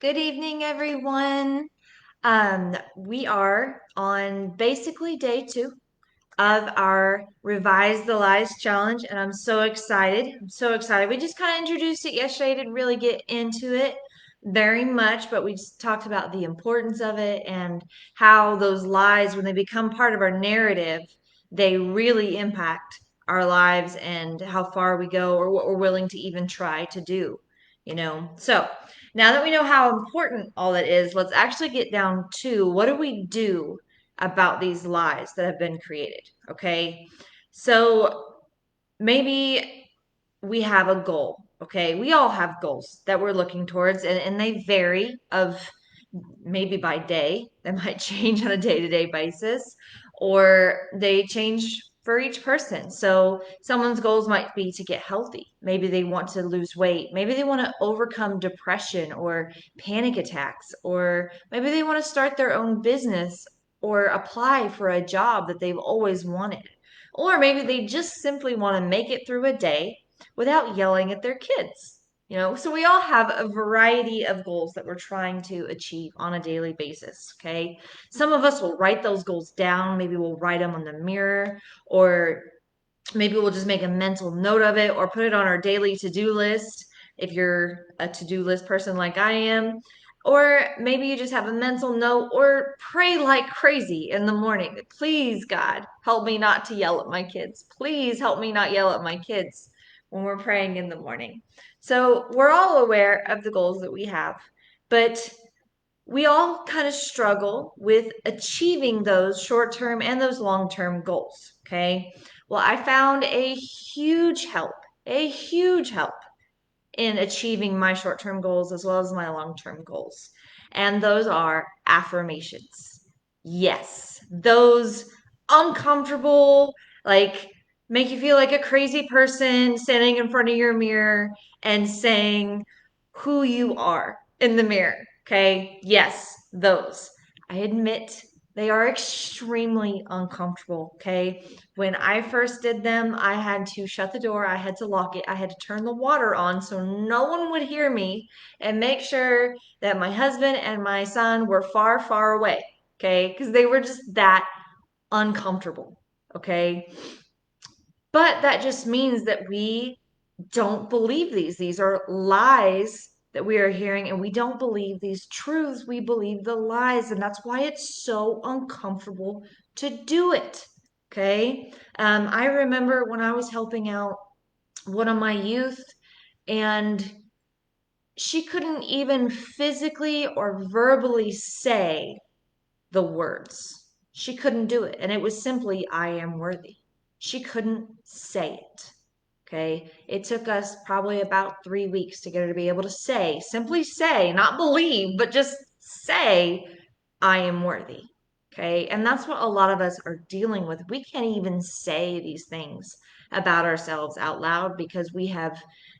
Good evening, everyone. We are on basically day two of our Revise the Lies challenge, and I'm so excited. I'm so excited. We just kind of introduced it yesterday, didn't really get into it very much, but we just talked about the importance of it and how those lies, when they become part of our narrative, they really impact our lives and how far we go or what we're willing to even try to do. So now that we know how important all that is, let's actually get down to what do we do about these lies that have been created. Okay. So maybe we have a goal. Okay. We all have goals that we're looking towards, and they vary of maybe by day. They might change on a day-to-day basis, or they change for each person. So someone's goals might be to get healthy. Maybe they want to lose weight. Maybe they want to overcome depression or panic attacks, or maybe they want to start their own business or apply for a job that they've always wanted. Or maybe they just simply want to make it through a day without yelling at their kids. So we all have a variety of goals that we're trying to achieve on a daily basis. Okay. Some of us will write those goals down. Maybe we'll write them on the mirror, or maybe we'll just make a mental note of it or put it on our daily to-do list if you're a to-do list person like I am. Or maybe you just have a mental note or pray like crazy in the morning. Please, God, help me not to yell at my kids. Please help me not yell at my kids when we're praying in the morning. So we're all aware of the goals that we have, but we all kind of struggle with achieving those short term and those long term goals. Okay. Well, I found a huge help in achieving my short term goals as well as my long term goals. And those are affirmations. Yes, those uncomfortable, like make you feel like a crazy person standing in front of your mirror and saying who you are in the mirror. Okay. Yes, those. I admit they are extremely uncomfortable. Okay. When I first did them, I had to shut the door, I had to lock it, I had to turn the water on so no one would hear me and make sure that my husband and my son were far, far away. Okay. Because they were just that uncomfortable. Okay. But that just means that we don't believe these. These are lies that we are hearing, and we don't believe these truths. We believe the lies, and that's why it's so uncomfortable to do it. Okay. I remember when I was helping out one of my youth, and she couldn't even physically or verbally say the words. She couldn't do it. And it was simply, I am worthy. She couldn't say it. Okay. It took us probably about 3 weeks to get her to be able to say, simply say, not believe, but just say, I am worthy. Okay. And that's what a lot of us are dealing with. We can't even say these things about ourselves out loud because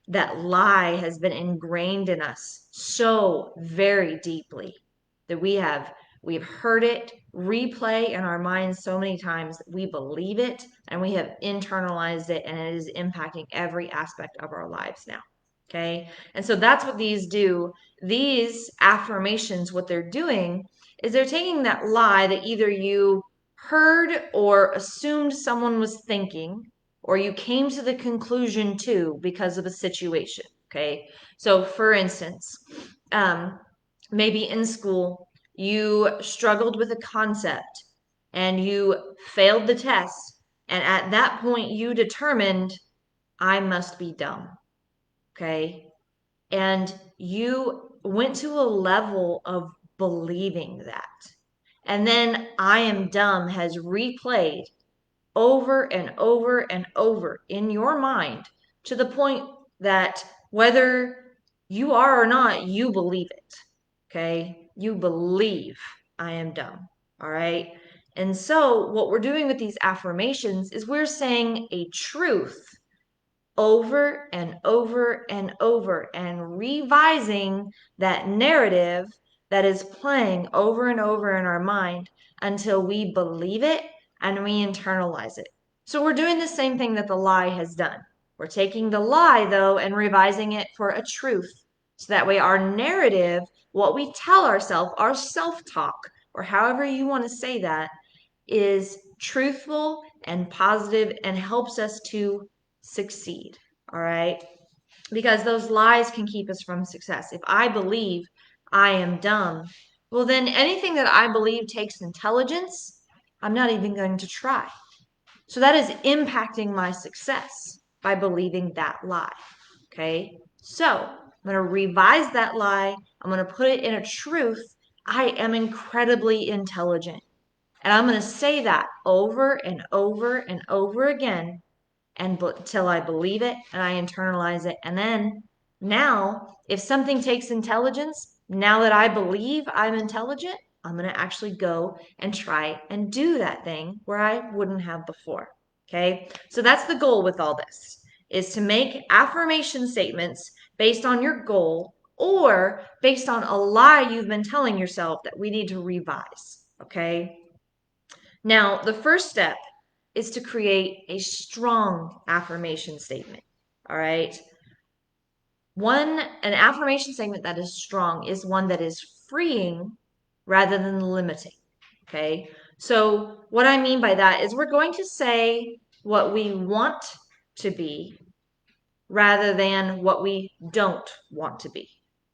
that lie has been ingrained in us so very deeply that we've heard it replay in our minds so many times that we believe it and we have internalized it, and it is impacting every aspect of our lives now. Okay. And so that's what these do. These affirmations, what they're doing is they're taking that lie that either you heard or assumed someone was thinking, or you came to the conclusion to because of a situation. Okay. So, for instance, um, maybe in school, you struggled with a concept and you failed the test. And at that point, you determined, I must be dumb. Okay. And you went to a level of believing that. And then I am dumb has replayed over and over and over in your mind to the point that whether you are or not, you believe it. Okay. You believe I am dumb. All right. And so, what we're doing with these affirmations is we're saying a truth over and over and over and revising that narrative that is playing over and over in our mind until we believe it and we internalize it. So we're doing the same thing that the lie has done. We're taking the lie, though, and revising it for a truth. So that way, our narrative, what we tell ourselves, our self talk, or however you want to say that, is truthful and positive and helps us to succeed. All right. Because those lies can keep us from success. If I believe I am dumb, well, then anything that I believe takes intelligence, I'm not even going to try. So that is impacting my success by believing that lie. Okay. So I'm going to revise that lie. I'm going to put it in a truth. I am incredibly intelligent. And I'm going to say that over and over and over again until I believe it and I internalize it. And then now, if something takes intelligence, now that I believe I'm intelligent, I'm going to actually go and try and do that thing where I wouldn't have before. Okay. So that's the goal with all this, is to make affirmation statements based on your goal or based on a lie you've been telling yourself that we need to revise. Okay. Now, the first step is to create a strong affirmation statement. All right. An affirmation statement that is strong is one that is freeing rather than limiting. Okay. So, what I mean by that is we're going to say what we want to be rather than what we don't want to be.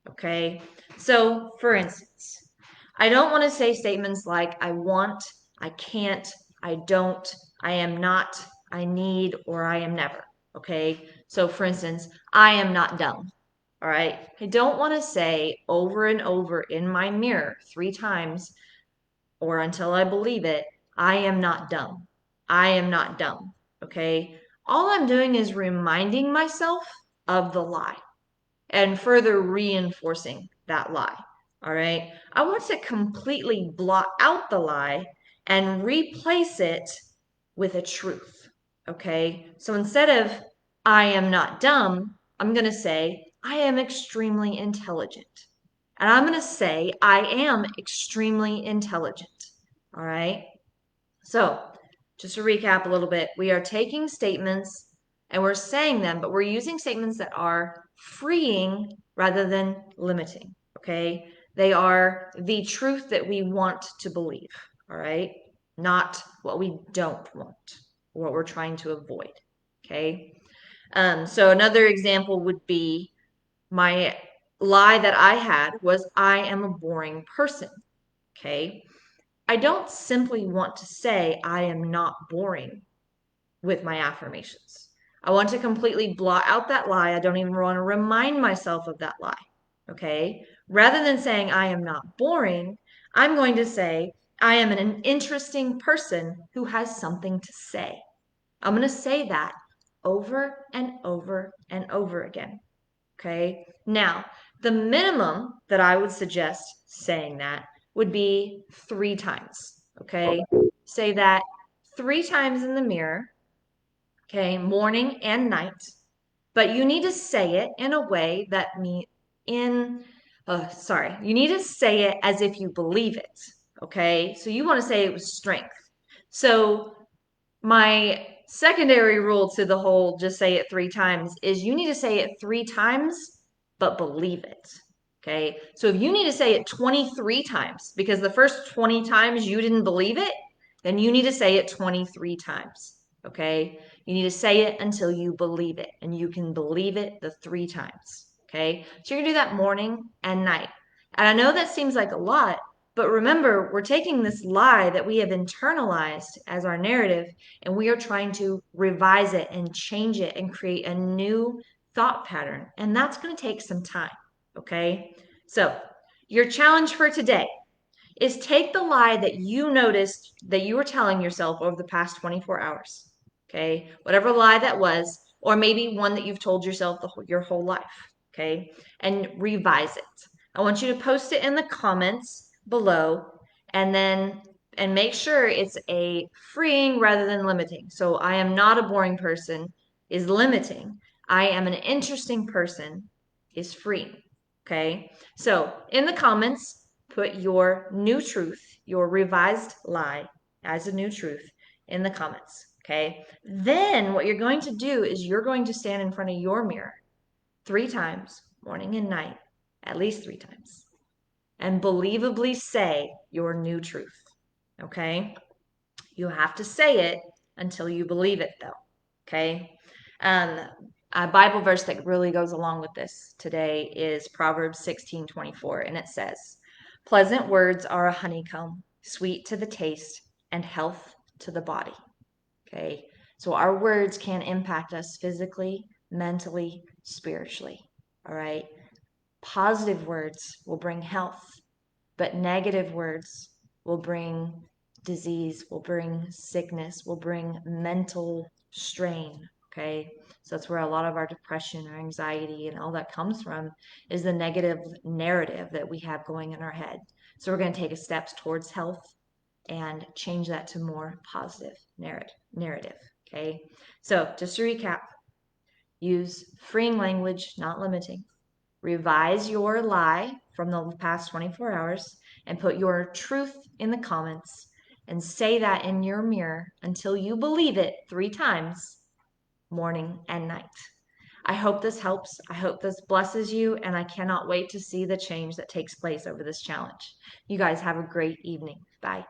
Okay. So, for instance, I don't want to say statements like I want, I can't, I don't, I am not, I need, or I am never. Okay. So, for instance, I am not dumb. All right. I don't want to say over and over in my mirror 3 times or until I believe it, I am not dumb. I am not dumb. Okay. All I'm doing is reminding myself of the lie and further reinforcing that lie. All right. I want to completely blot out the lie and replace it with a truth. Okay. So instead of I am not dumb, I'm going to say I am extremely intelligent. And I'm going to say I am extremely intelligent. All right. So just to recap a little bit, we are taking statements and we're saying them, but we're using statements that are freeing rather than limiting. Okay. They are the truth that we want to believe. All right. Not what we don't want, or what we're trying to avoid. Okay. So another example would be my lie that I had was I am a boring person. Okay. I don't simply want to say I am not boring with my affirmations. I want to completely blot out that lie. I don't even want to remind myself of that lie. Okay. Rather than saying I am not boring, I'm going to say I am an interesting person who has something to say. I'm going to say that over and over and over again. Okay. Now, the minimum that I would suggest saying that would be 3 times. Okay. Say that 3 times in the mirror. Okay. Morning and night. But you need to say it in a way that you need to say it as if you believe it. Okay. So you want to say it with strength. So my secondary rule to the whole just say it 3 times is you need to say it 3 times, but believe it. Okay. So if you need to say it 23 times because the first 20 times you didn't believe it, then you need to say it 23 times. Okay. You need to say it until you believe it, and you can believe it the 3 times. Okay. So you're going to do that morning and night. And I know that seems like a lot, but remember, we're taking this lie that we have internalized as our narrative, and we are trying to revise it and change it and create a new thought pattern. And that's going to take some time. Okay. So, your challenge for today is take the lie that you noticed that you were telling yourself over the past 24 hours. Okay. Whatever lie that was, or maybe one that you've told yourself your whole life. Okay. And revise it. I want you to post it in the comments below and make sure it's a freeing rather than limiting. So I am not a boring person is limiting. I am an interesting person is free. Okay. So in the comments, put your new truth, your revised lie as a new truth in the comments. Okay. Then what you're going to do is you're going to stand in front of your mirror 3 times, morning and night, at least 3 times, and believably say your new truth. Okay? You have to say it until you believe it, though. Okay? Um, a Bible verse that really goes along with this today is Proverbs 16:24, and it says, "Pleasant words are a honeycomb, sweet to the taste, and health to the body." Okay? So our words can impact us physically, mentally, spiritually. All right? Positive words will bring health, but negative words will bring disease, will bring sickness, will bring mental strain. Okay. So that's where a lot of our depression, our anxiety, and all that comes from, is the negative narrative that we have going in our head. So we're going to take a steps towards health and change that to more positive narrative. Okay. So just to recap, use freeing language, not limiting. Revise your lie from the past 24 hours and put your truth in the comments and say that in your mirror until you believe it 3 times, morning and night. I hope this helps. I hope this blesses you, and I cannot wait to see the change that takes place over this challenge. You guys have a great evening. Bye.